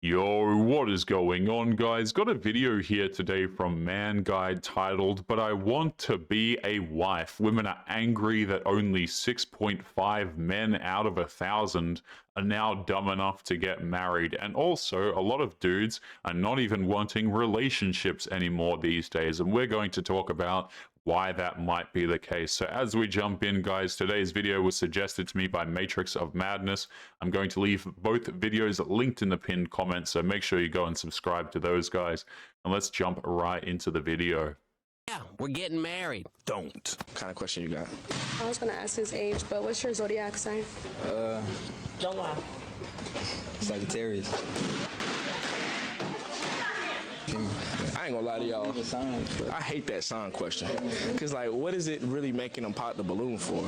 Yo, what is going on, guys? Got a video here today from Man Guide titled, "But I Want to Be a Wife." Women are angry that only 6.5 men out of 1,000 are now dumb enough to get married. And also, a lot of dudes are not even wanting relationships anymore these days. And we're going to talk about why that might be the case. So as we jump in, guys, today's video was suggested to me by Matrix of Madness. I'm going to leave both videos linked in the pinned comments, so make sure you go and subscribe to those guys. And let's jump right into the video. Yeah, we're getting married. Don't. What kind of question you got? I was gonna ask his age, but what's your zodiac sign? Don't lie. Sagittarius. I ain't gonna lie to y'all. I hate that sign question. Cause like, what is it really making them pop the balloon for?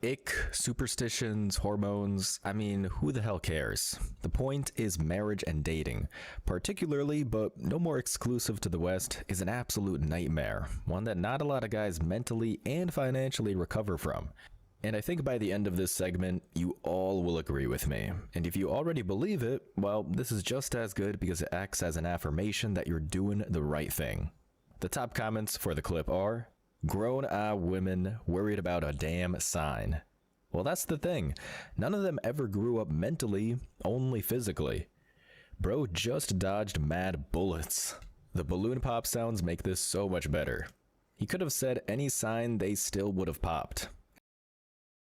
Ick, superstitions, hormones, I mean, who the hell cares? The point is marriage and dating. Particularly, but no more exclusive to the West, is an absolute nightmare. One that not a lot of guys mentally and financially recover from. And I think by the end of this segment, you all will agree with me. And if you already believe it, well, this is just as good because it acts as an affirmation that you're doing the right thing. The top comments for the clip are, "Grown women worried about a damn sign." Well, that's the thing. None of them ever grew up mentally, only physically. Bro just dodged mad bullets. The balloon pop sounds make this so much better. He could have said any sign, they still would have popped.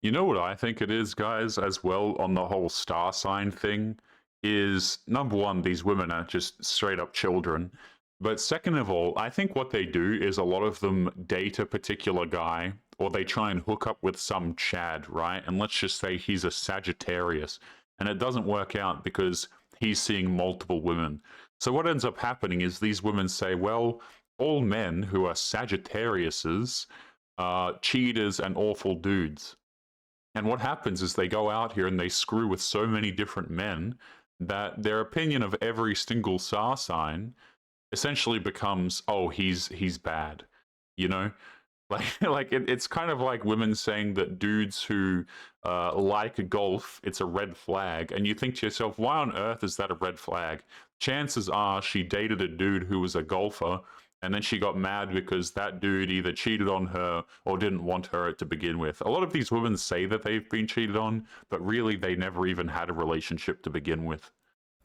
You know what I think it is, guys, as well, on the whole star sign thing, is number one, these women are just straight up children. But second of all, I think what they do is a lot of them date a particular guy, or they try and hook up with some Chad, right? And let's just say he's a Sagittarius, and it doesn't work out because he's seeing multiple women. So what ends up happening is these women say, well, all men who are Sagittariuses are cheaters and awful dudes. And what happens is they go out here and they screw with so many different men that their opinion of every single star sign essentially becomes, oh, he's bad, you know? It's kind of like women saying that dudes who like golf, it's a red flag. And you think to yourself, why on earth is that a red flag? Chances are she dated a dude who was a golfer, and then she got mad because that dude either cheated on her or didn't want her to begin with. A lot of these women say that they've been cheated on, but really they never even had a relationship to begin with.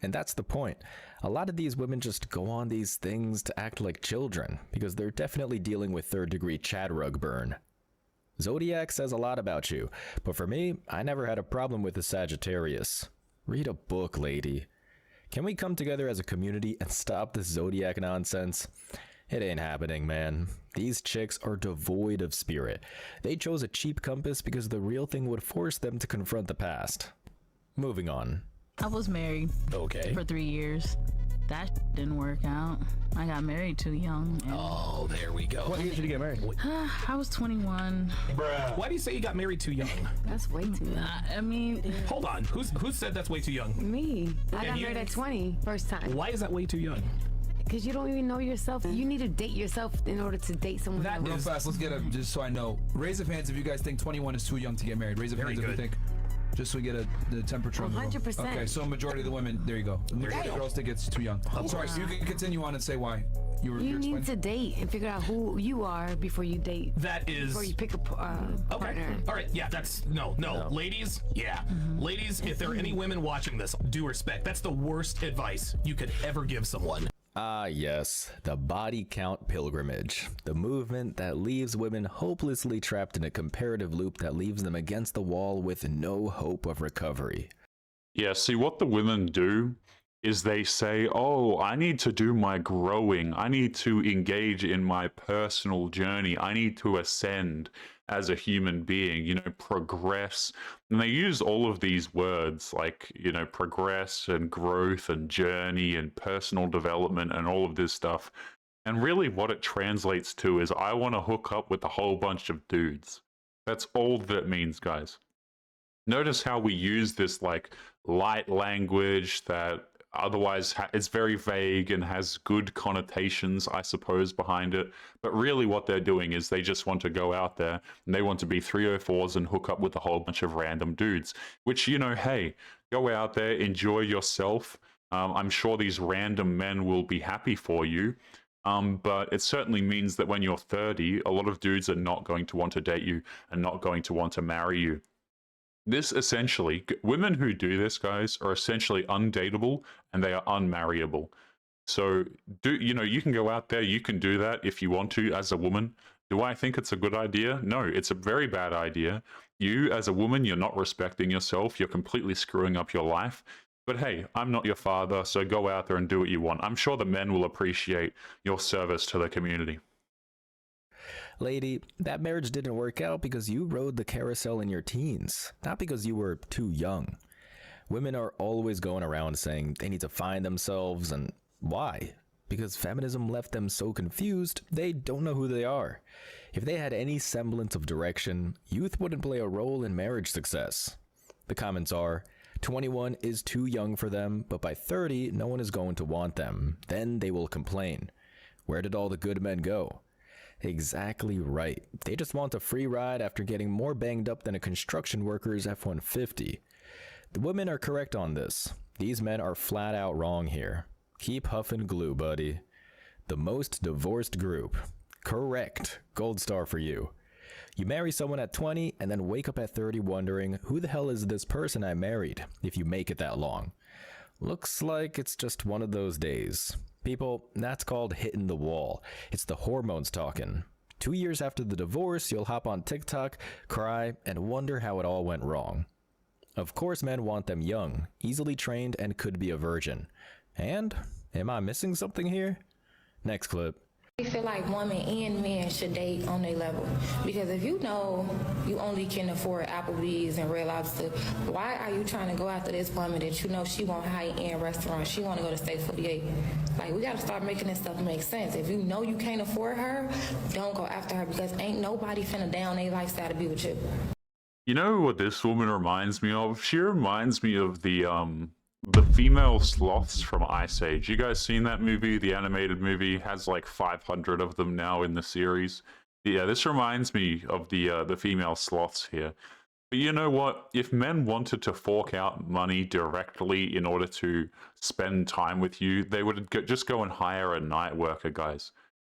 And that's the point. A lot of these women just go on these things to act like children, because they're definitely dealing with third-degree Chad rug burn. Zodiac says a lot about you, but for me, I never had a problem with the Sagittarius. Read a book, lady. Can we come together as a community and stop this Zodiac nonsense? It ain't happening, man. These chicks are devoid of spirit. They chose a cheap compass because the real thing would force them to confront the past. Moving on. I was married for 3 years. That didn't work out. I got married too young. Oh, there we go. What age did you get married? I was 21. Bruh. Why do you say you got married too young? That's way too young. I mean, Hold on. Who said that's way too young? Me. I got you- married at 20, first time. Why is that way too young? Because you don't even know yourself. You need to date yourself in order to date someone That else. Real fast, let's get a, just so I know. Raise of hands if you guys think 21 is too young to get married. Raise of hands if you think. Just so we get the temperature on the room. 100%. Okay, so majority of the women, there you go. The majority of girls think it's too young. I'm sorry, so you can continue on and say why. You need to date and figure out who you are before you date. That is. Before you pick a partner. All right. Yeah, that's no. Ladies, yeah. Ladies, if there are any women watching this, due respect. That's the worst advice you could ever give someone. Ah, yes, the body count pilgrimage. The movement that leaves women hopelessly trapped in a comparative loop that leaves them against the wall with no hope of recovery. Yeah, see, what the women do is they say, oh, I need to do my growing. I need to engage in my personal journey. I need to ascend as a human being, you know, progress. And they use all of these words like, you know, progress and growth and journey and personal development and all of this stuff. And really what it translates to is I want to hook up with a whole bunch of dudes. That's all that means, guys. Notice how we use this like light language that otherwise it's very vague and has good connotations, I suppose, behind it. But really what they're doing is they just want to go out there and they want to be 304s and hook up with a whole bunch of random dudes, which, you know, hey, go out there, enjoy yourself. I'm sure these random men will be happy for you. But it certainly means that when you're 30, a lot of dudes are not going to want to date you and not going to want to marry you. This essentially, women who do this, guys, are essentially undateable and they are unmarryable. So, you can go out there, you can do that if you want to as a woman. Do I think it's a good idea? No, it's a very bad idea. You, as a woman, you're not respecting yourself. You're completely screwing up your life. But hey, I'm not your father, so go out there and do what you want. I'm sure the men will appreciate your service to the community. Lady, that marriage didn't work out because you rode the carousel in your teens, not because you were too young. Women are always going around saying they need to find themselves, and why? Because feminism left them so confused, they don't know who they are. If they had any semblance of direction, youth wouldn't play a role in marriage success. The comments are, 21 is too young for them, but by 30, no one is going to want them. Then they will complain. Where did all the good men go? Exactly right. They just want a free ride after getting more banged up than a construction worker's F-150. The women are correct on this. These men are flat out wrong here. Keep huffing glue, buddy. The most divorced group. Correct. Gold star for you. You marry someone at 20 and then wake up at 30 wondering, who the hell is this person I married, if you make it that long? Looks like it's just one of those days. People, that's called hitting the wall. It's the hormones talking. 2 years after the divorce, you'll hop on TikTok, cry, and wonder how it all went wrong. Of course men want them young, easily trained, and could be a virgin. And, am I missing something here? Next clip. I feel like women and men should date on their level, because if you know you only can afford Applebee's and Red Lobster, why are you trying to go after this woman that you know she want high-end restaurants, she want to go to Steak 48? Like, we got to start making this stuff make sense. If you know you can't afford her, don't go after her, because ain't nobody finna down their lifestyle to be with you. You know what this woman reminds me of? She reminds me of the female sloths from Ice Age. You guys seen that movie? The animated movie has like 500 of them now in the series. Yeah, this reminds me of the female sloths here. But you know what? If men wanted to fork out money directly in order to spend time with you, they would just go and hire a night worker, guys.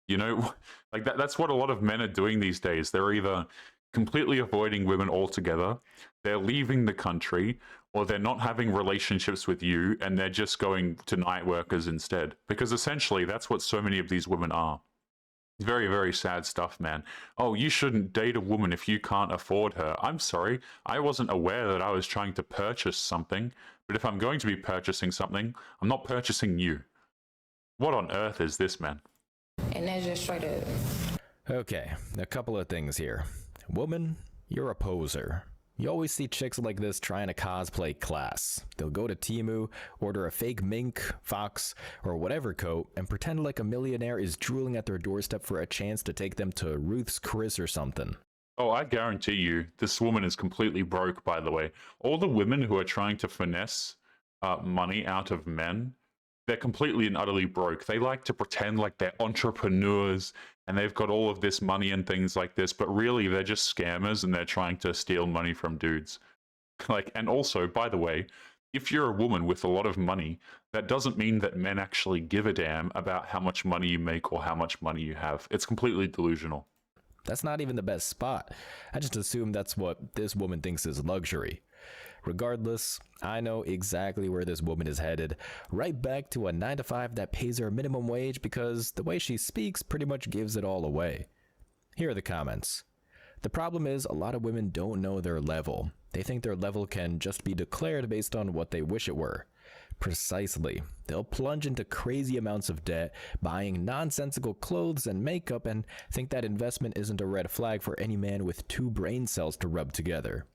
You know, like that's what a lot of men are doing these days. They're either completely avoiding women altogether, they're leaving the country, or they're not having relationships with you and they're just going to night workers instead. Because essentially that's what so many of these women are. Very, very sad stuff, man. Oh, you shouldn't date a woman if you can't afford her. I'm sorry, I wasn't aware that I was trying to purchase something, but if I'm going to be purchasing something, I'm not purchasing you. What on earth is this, man? And that's just straight up. Okay, a couple of things here. Woman, you're a poser. You always see chicks like this trying to cosplay class. They'll go to Temu, order a fake mink, fox, or whatever coat, and pretend like a millionaire is drooling at their doorstep for a chance to take them to Ruth's Chris or something. Oh, I guarantee you, this woman is completely broke, by the way. All the women who are trying to finesse money out of men, they're completely and utterly broke. They like to pretend like they're entrepreneurs and they've got all of this money and things like this, but really they're just scammers and they're trying to steal money from dudes. Like, and also, by the way, if you're a woman with a lot of money, that doesn't mean that men actually give a damn about how much money you make or how much money you have. It's completely delusional. That's not even the best spot. I just assume that's what this woman thinks is luxury. Regardless, I know exactly where this woman is headed, right back to a 9-to-5 that pays her minimum wage, because the way she speaks pretty much gives it all away. Here are the comments. The problem is a lot of women don't know their level. They think their level can just be declared based on what they wish it were. Precisely. They'll plunge into crazy amounts of debt, buying nonsensical clothes and makeup, and think that investment isn't a red flag for any man with 2 brain cells to rub together.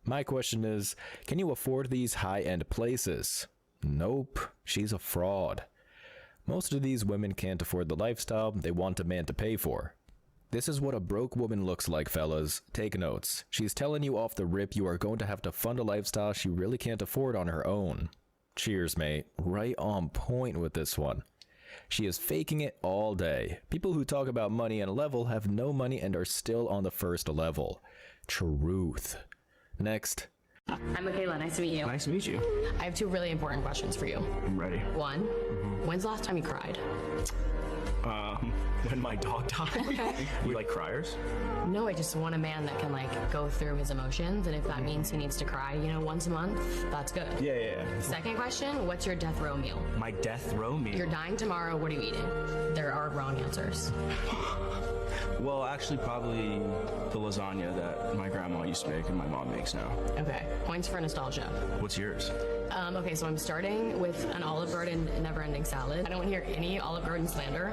My question is, can you afford these high-end places? Nope, she's a fraud. Most of these women can't afford the lifestyle they want a man to pay for. This is what a broke woman looks like, fellas. Take notes. She's telling you off the rip you are going to have to fund a lifestyle she really can't afford on her own. Cheers, mate. Right on point with this one. She is faking it all day. People who talk about money and level have no money and are still on the first level. Truth. Next. I'm Michaela. Nice to meet you. Nice to meet you. I have two really important questions for you. I'm ready. One, when's the last time you cried? When my dog died. Okay. You like criers? No, I just want a man that can like go through his emotions, and if that means he needs to cry, once a month, that's good. Yeah. Second question, what's your death row meal? My death row meal. You're dying tomorrow, what are you eating? There are wrong answers. Well, actually, probably the lasagna that my grandma used to make and my mom makes now. Okay, points for nostalgia. What's yours? Okay, so I'm starting with an Olive Garden never-ending salad. I don't want to hear any Olive Garden slander.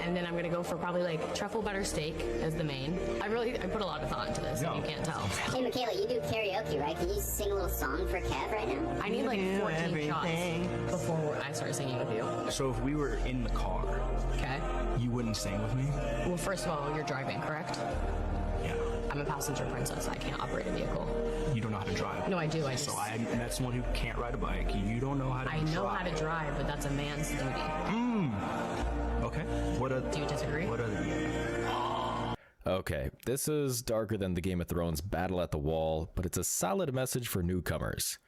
And then I'm gonna go for probably like truffle butter steak as the main. I put a lot of thought into this, if you can't tell. Hey, Michaela, you do karaoke, right? Can you sing a little song for Kev right now? I need like 14 shots before I start singing with you. So if we were in the car, okay, you wouldn't sing with me? Well, first of all, you're driving, correct? Yeah. I'm a passenger princess. I can't operate a vehicle. You don't know how to drive. No, I do. So that's someone who can't ride a bike. You don't know how to drive. I know how to drive, but that's a man's duty. Okay. Do you disagree? What other? Okay, this is darker than the Game of Thrones battle at the wall, but it's a solid message for newcomers.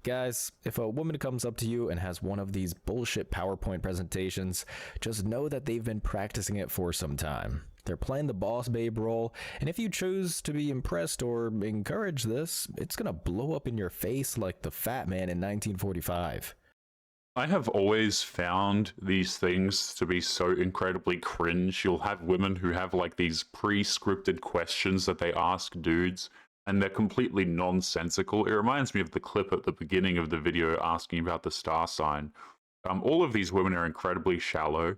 Guys, if a woman comes up to you and has one of these bullshit PowerPoint presentations, just know that they've been practicing it for some time. They're playing the boss babe role, and if you choose to be impressed or encourage this, it's gonna blow up in your face like the fat man in 1945. I have always found these things to be so incredibly cringe. You'll have women who have like these pre-scripted questions that they ask dudes, and they're completely nonsensical. It reminds me of the clip at the beginning of the video asking about the star sign. All of these women are incredibly shallow.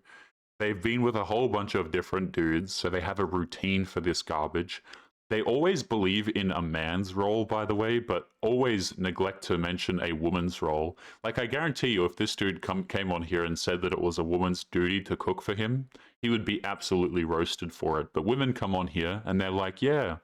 They've been with a whole bunch of different dudes, so they have a routine for this garbage. They always believe in a man's role, by the way, but always neglect to mention a woman's role. Like, I guarantee you, if this dude came on here and said that it was a woman's duty to cook for him, he would be absolutely roasted for it. But women come on here and they're like, yeah,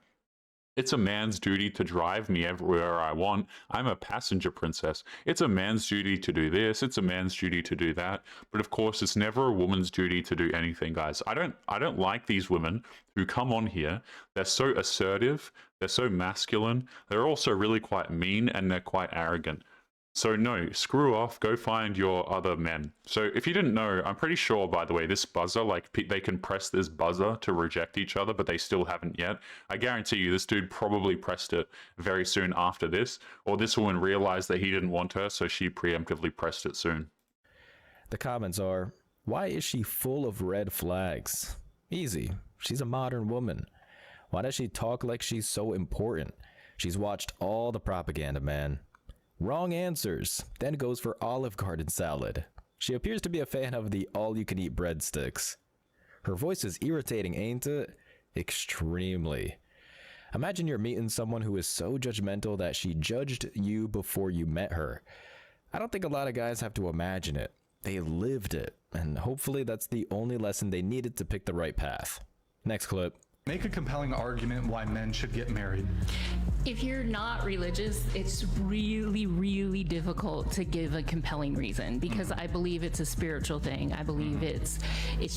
it's a man's duty to drive me everywhere I want. I'm a passenger princess. It's a man's duty to do this. It's a man's duty to do that. But of course, it's never a woman's duty to do anything, guys. I don't like these women who come on here. They're so assertive. They're so masculine. They're also really quite mean, and they're quite arrogant. So no, screw off, go find your other men. So if you didn't know, I'm pretty sure, by the way, this buzzer, like they can press this buzzer to reject each other, but they still haven't yet. I guarantee you this dude probably pressed it very soon after this, or this woman realized that he didn't want her, so she preemptively pressed it soon. The comments are, why is she full of red flags? Easy, she's a modern woman. Why does she talk like she's so important? She's watched all the propaganda, man. Wrong answers. Then goes for Olive Garden salad. She appears to be a fan of the all-you-can-eat breadsticks. Her voice is irritating, ain't it? Extremely. Imagine you're meeting someone who is so judgmental that she judged you before you met her. I don't think a lot of guys have to imagine it. They lived it, and hopefully that's the only lesson they needed to pick the right path. Next clip. Make a compelling argument why men should get married. If you're not religious, it's really, really difficult to give a compelling reason, because I believe it's a spiritual thing. I believe it's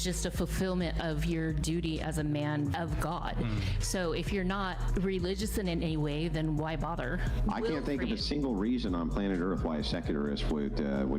just a fulfillment of your duty as a man of God. So if you're not religious in any way, then why bother? I can't think of a single reason on planet Earth why a secularist would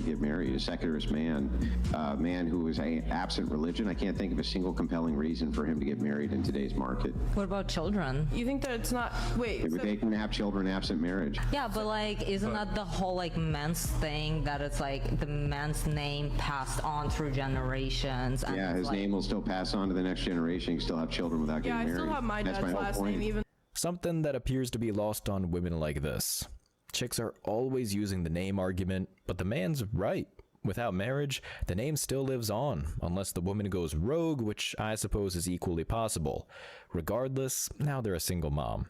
get married. A secularist man, a man who is absent religion, I can't think of a single compelling reason for him to get married in today's market. What about children? You think that it's not, wait. They can have children absent marriage. Yeah, but like, isn't that the whole like men's thing, that it's like the man's name passed on through generations? And yeah, his name will still pass on to the next generation. You can still have children without getting married. Yeah, I still have my dad's last name even. Something that appears to be lost on women like this. Chicks are always using the name argument, but the man's right. Without marriage, the name still lives on, unless the woman goes rogue, which I suppose is equally possible. Regardless, now they're a single mom.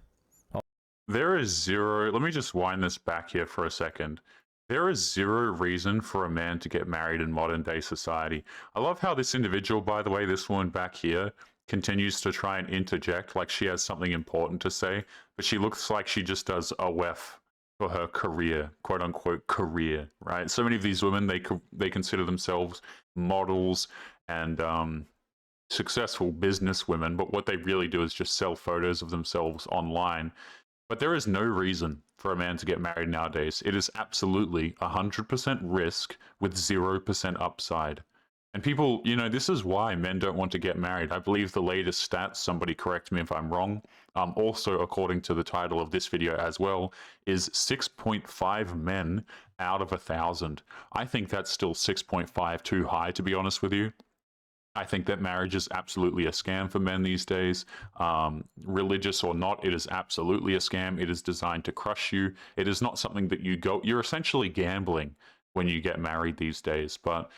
There is zero, let me just wind this back here for a second. There is zero reason for a man to get married in modern day society. I love how this individual, by the way, this woman back here, continues to try and interject like she has something important to say, but she looks like she just does a WEF for her career, quote unquote career, right? So many of these women, they consider themselves models and successful business women, but what they really do is just sell photos of themselves online. But there is no reason for a man to get married nowadays. It is absolutely 100% risk with 0% upside. And people, you know, this is why men don't want to get married. I believe the latest stats, somebody correct me if I'm wrong, also according to the title of this video as well, is 6.5 men out of 1,000. I think that's still 6.5 too high, to be honest with you. I think that marriage is absolutely a scam for men these days. Religious or not, it is absolutely a scam. It is designed to crush you. It is not something that you're essentially gambling when you get married these days. But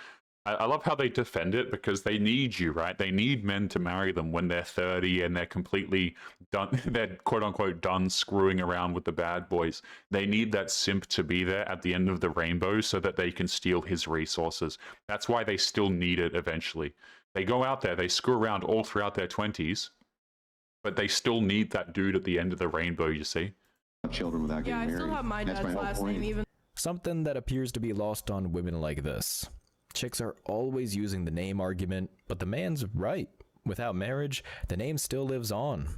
I love how they defend it because they need you, right? They need men to marry them when they're 30 and they're completely done, they're quote unquote done screwing around with the bad boys. They need that simp to be there at the end of the rainbow so that they can steal his resources. That's why they still need it eventually. They go out there, they screw around all throughout their 20s, but they still need that dude at the end of the rainbow, you see? Children without getting married. Yeah, I still have my dad's last name even. Something that appears to be lost on women like this. Chicks are always using the name argument, but the man's right. Without marriage, the name still lives on.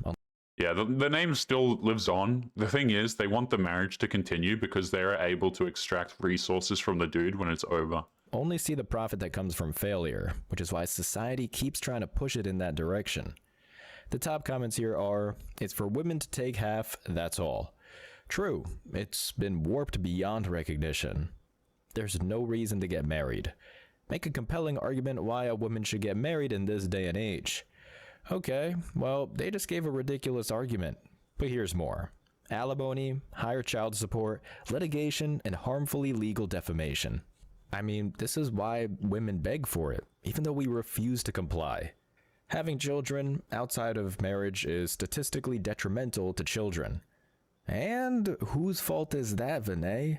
Yeah, the name still lives on. The thing is, they want the marriage to continue because they're able to extract resources from the dude when it's over. Only see the profit that comes from failure, which is why society keeps trying to push it in that direction. The top comments here are, it's for women to take half, that's all. True, it's been warped beyond recognition. There's no reason to get married. Make a compelling argument why a woman should get married in this day and age. Okay, well, they just gave a ridiculous argument, but here's more. Alimony, higher child support, litigation, and harmfully legal defamation. I mean, this is why women beg for it, even though we refuse to comply. Having children outside of marriage is statistically detrimental to children. And whose fault is that, Vinay?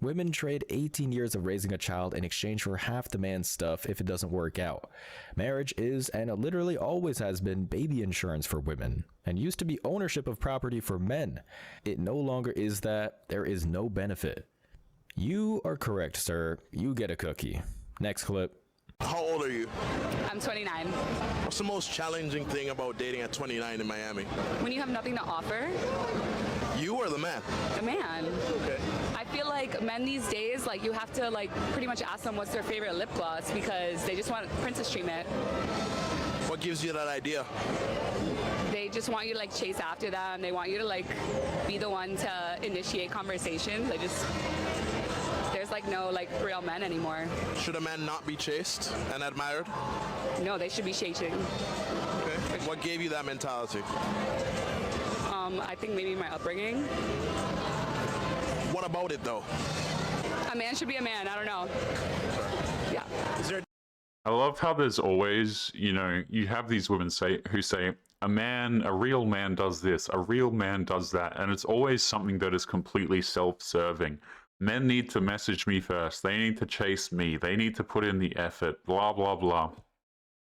Women trade 18 years of raising a child in exchange for half the man's stuff if it doesn't work out. Marriage is, and it literally always has been, baby insurance for women, and used to be ownership of property for men. It no longer is that. There is no benefit. You are correct, sir. You get a cookie. Next clip. How old are you? I'm 29. What's the most challenging thing about dating at 29 in Miami? When you have nothing to offer? You or the man? The man. Okay. I feel like men these days, like, you have to, like, pretty much ask them what's their favorite lip gloss because they just want princess treatment. What gives you that idea? They just want you to, like, chase after them. They want you to, like, be the one to initiate conversations. There's, like, no, like, real men anymore. Should a man not be chased and admired? No, they should be chasing. Okay. What gave you that mentality? I think maybe my upbringing. What about it, though? A man should be a man. I don't know. Yeah. I love how there's always, you know, you have these women who say, a real man does this, a real man does that, and it's always something that is completely self-serving. Men need to message me first, they need to chase me, they need to put in the effort, blah, blah, blah.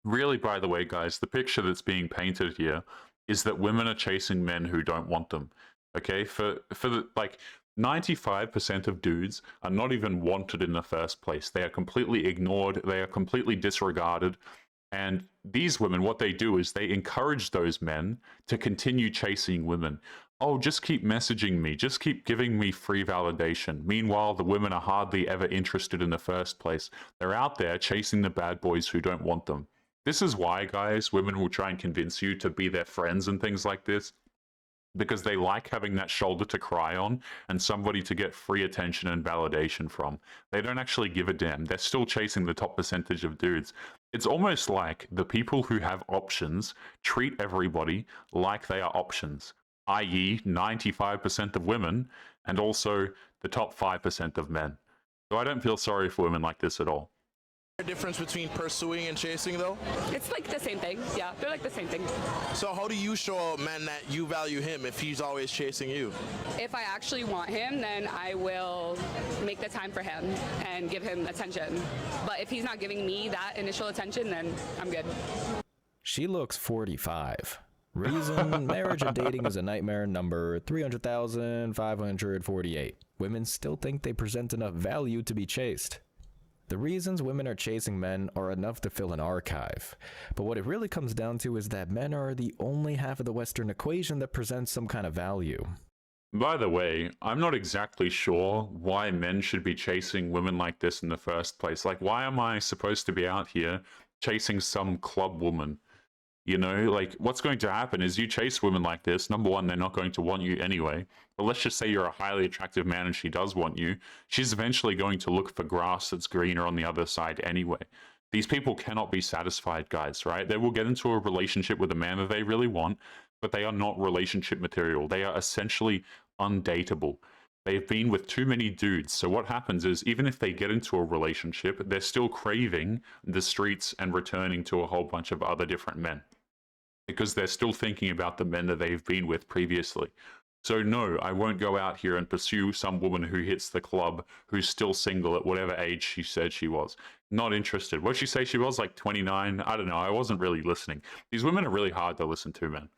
Really, by the way, guys, the picture that's being painted here is that women are chasing men who don't want them. Okay, for the, like, 95% of dudes are not even wanted in the first place. They are completely ignored, they are completely disregarded. And these women, what they do is they encourage those men to continue chasing women. Oh, just keep messaging me, just keep giving me free validation. Meanwhile, the women are hardly ever interested in the first place. They're out there chasing the bad boys who don't want them. This is why, guys, women will try and convince you to be their friends and things like this, because they like having that shoulder to cry on and somebody to get free attention and validation from. They don't actually give a damn. They're still chasing the top percentage of dudes. It's almost like the people who have options treat everybody like they are options, i.e. 95% of women and also the top 5% of men. So I don't feel sorry for women like this at all. Is there a difference between pursuing and chasing, though? It's like the same thing. Yeah, they're like the same thing. So how do you show a man that you value him if he's always chasing you? If I actually want him, then I will make the time for him and give him attention. But if he's not giving me that initial attention, then I'm good. She looks 45. Reason marriage and dating is a nightmare number 300,548. Women still think they present enough value to be chased. The reasons women are chasing men are enough to fill an archive, but what it really comes down to is that men are the only half of the Western equation that presents some kind of value. By the way, I'm not exactly sure why men should be chasing women like this in the first place. Like, why am I supposed to be out here chasing some club woman? You know, like, what's going to happen is you chase women like this. Number one, they're not going to want you anyway. But let's just say you're a highly attractive man and she does want you. She's eventually going to look for grass that's greener on the other side anyway. These people cannot be satisfied, guys, right? They will get into a relationship with a man that they really want, but they are not relationship material. They are essentially undateable. They've been with too many dudes. So what happens is, even if they get into a relationship, they're still craving the streets and returning to a whole bunch of other different men, because they're still thinking about the men that they've been with previously. So no, I won't go out here and pursue some woman who hits the club, who's still single at whatever age she said she was. Not interested. What'd she say she was, like 29? I don't know. I wasn't really listening. These women are really hard to listen to, man.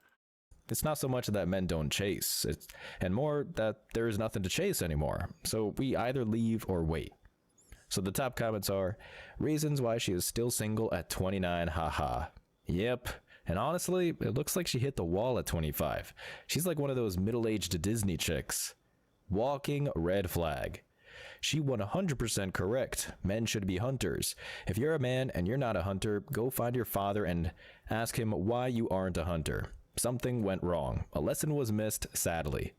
It's not so much that men don't chase, and more that there is nothing to chase anymore. So we either leave or wait. So the top comments are, reasons why she is still single at 29, haha. Yep. And honestly, it looks like she hit the wall at 25. She's like one of those middle-aged Disney chicks. Walking red flag. She 100% correct. Men should be hunters. If you're a man and you're not a hunter, go find your father and ask him why you aren't a hunter. Something went wrong. A lesson was missed, sadly.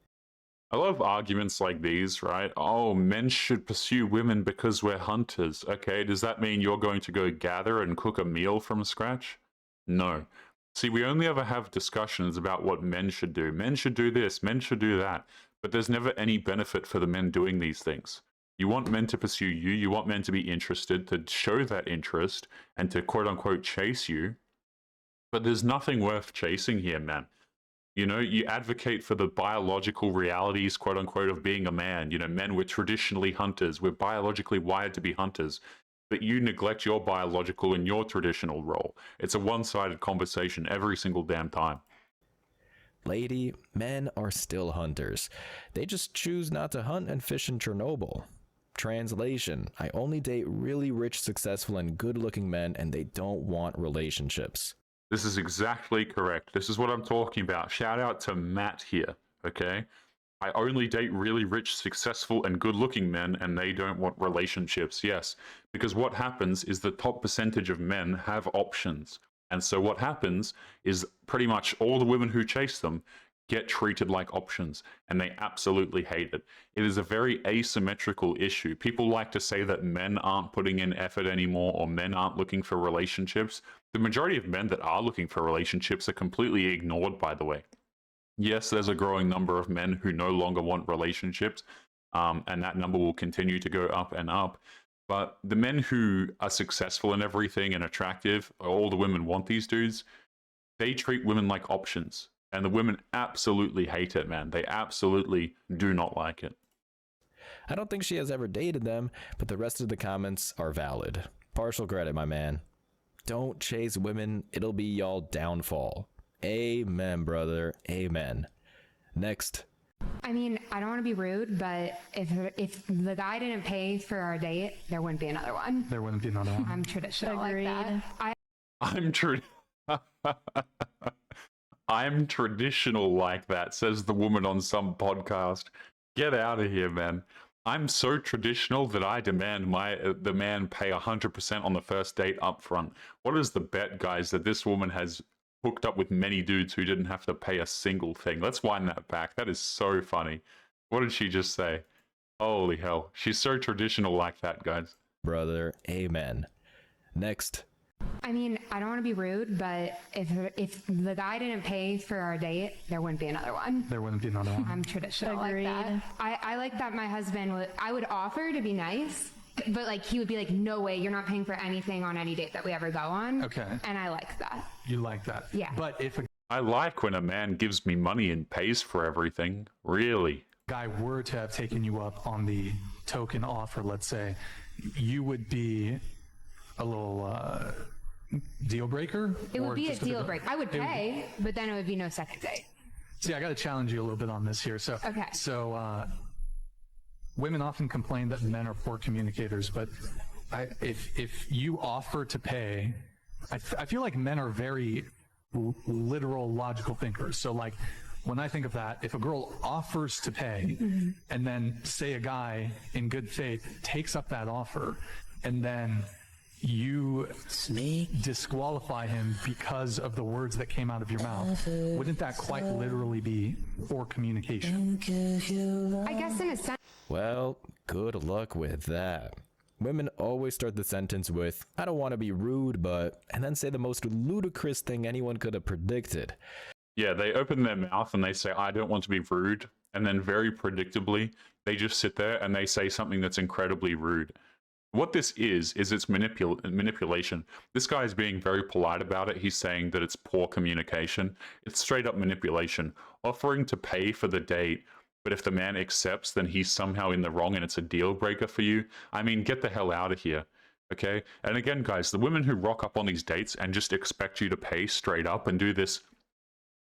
I love arguments like these, right? Oh, men should pursue women because we're hunters. Okay, does that mean you're going to go gather and cook a meal from scratch? No. See, we only ever have discussions about what men should do. Men should do this, men should do that. But there's never any benefit for the men doing these things. You want men to pursue you, you want men to be interested, to show that interest, and to quote-unquote chase you. But there's nothing worth chasing here, man. You know, you advocate for the biological realities, quote-unquote, of being a man. You know, men were traditionally hunters. We're biologically wired to be hunters. But you neglect your biological and your traditional role. It's a one-sided conversation every single damn time. Lady, men are still hunters. They just choose not to hunt and fish in Chernobyl. Translation, I only date really rich, successful, and good-looking men, and they don't want relationships. This is exactly correct. This is what I'm talking about. Shout out to Matt here, okay? I only date really rich, successful, and good-looking men, and they don't want relationships. Yes, because what happens is the top percentage of men have options. And so what happens is pretty much all the women who chase them get treated like options, and they absolutely hate it. It is a very asymmetrical issue. People like to say that men aren't putting in effort anymore, or men aren't looking for relationships. The majority of men that are looking for relationships are completely ignored, by the way. Yes, there's a growing number of men who no longer want relationships, and that number will continue to go up and up. But the men who are successful in everything and attractive, all the women want these dudes, they treat women like options. And the women absolutely hate it, man. They absolutely do not like it. I don't think she has ever dated them, but the rest of the comments are valid. Partial credit, my man. Don't chase women, it'll be y'all downfall. Amen, brother. Amen. Next. I mean, I don't want to be rude, but if the guy didn't pay for our date, there wouldn't be another one. There wouldn't be another one. I'm traditional like that. I'm traditional like that, says the woman on some podcast. Get out of here, man. I'm so traditional that I demand the man pay 100% on the first date up front. What is the bet, guys, that this woman has hooked up with many dudes who didn't have to pay a single thing? Let's wind that back. That is so funny. What did she just say? Holy hell. She's so traditional like that, guys. Brother, amen. Next. I mean, I don't want to be rude, but if the guy didn't pay for our date, there wouldn't be another one. There wouldn't be another one. I'm traditional like that. I like that my husband I would offer to be nice, but like he would be like, no way, you're not paying for anything on any date that we ever go on. Okay. And I like that. You like that? Yeah. But if a I like when a man gives me money and pays for everything. Really. guy were to have taken you up on the token offer, let's say, you would be a little deal breaker? It would be a deal breaker. I would pay, but then it would be no second date. See, I got to challenge you a little bit on this here. So, okay. So, women often complain that men are poor communicators, but if you offer to pay, I feel like men are very literal, logical thinkers. So, like, when I think of that, if a girl offers to pay and then say a guy in good faith takes up that offer and then you disqualify him because of the words that came out of your mouth, wouldn't that quite literally be poor communication? I guess in a sense. Well, good luck with that. Women always start the sentence with, I don't want to be rude, but, and then say the most ludicrous thing anyone could have predicted. Yeah, they open their mouth and they say, I don't want to be rude. And then very predictably, they just sit there and they say something that's incredibly rude. What this is it's manipulation. This guy is being very polite about it. He's saying that it's poor communication. It's straight up manipulation. Offering to pay for the date, but if the man accepts, then he's somehow in the wrong and it's a deal breaker for you. I mean, get the hell out of here. Okay? And again, guys, the women who rock up on these dates and just expect you to pay straight up and do this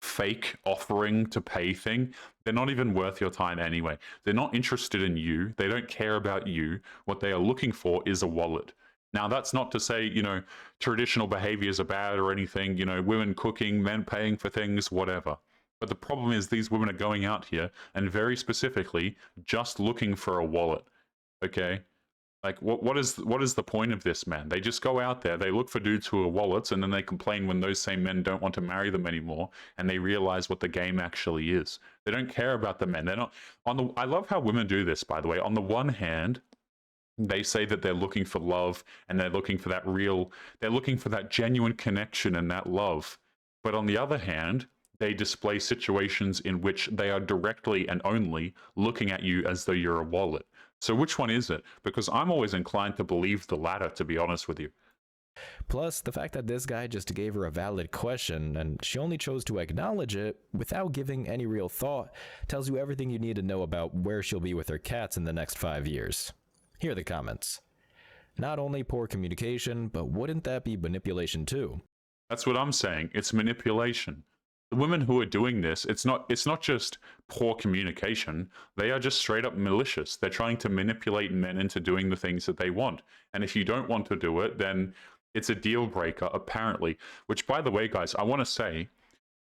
fake offering to pay thing, they're not even worth your time anyway. They're not interested in you. They don't care about you. What they are looking for is a wallet. Now, that's not to say, you know, traditional behaviors are bad or anything, you know, women cooking, men paying for things, whatever. But the problem is these women are going out here and very specifically just looking for a wallet. Okay? Like, what is the point of this, man? They just go out there, they look for dudes who are wallets, and then they complain when those same men don't want to marry them anymore, and they realize what the game actually is. They don't care about the men. They're not on the. I love how women do this, by the way. On the one hand, they say that they're looking for love, and they're looking for that they're looking for that genuine connection and that love. But on the other hand, they display situations in which they are directly and only looking at you as though you're a wallet. So which one is it? Because I'm always inclined to believe the latter, to be honest with you. Plus, the fact that this guy just gave her a valid question and she only chose to acknowledge it without giving any real thought tells you everything you need to know about where she'll be with her cats in the next 5 years. Here are the comments. Not only poor communication, but wouldn't that be manipulation too? That's what I'm saying. It's manipulation. The women who are doing this, it's not just poor communication. They are just straight up malicious. They're trying to manipulate men into doing the things that they want. And if you don't want to do it, then it's a deal breaker, apparently. Which, by the way, guys, I want to say,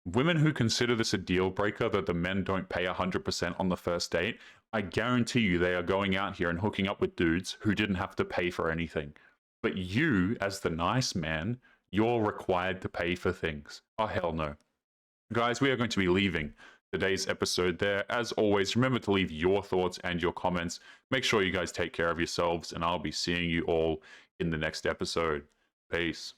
women who consider this a deal breaker that the men don't pay 100% on the first date, I guarantee you they are going out here and hooking up with dudes who didn't have to pay for anything. But you, as the nice man, you're required to pay for things. Oh, hell no. Guys, we are going to be leaving today's episode there. As always, remember to leave your thoughts and your comments. Make sure you guys take care of yourselves, and I'll be seeing you all in the next episode. Peace.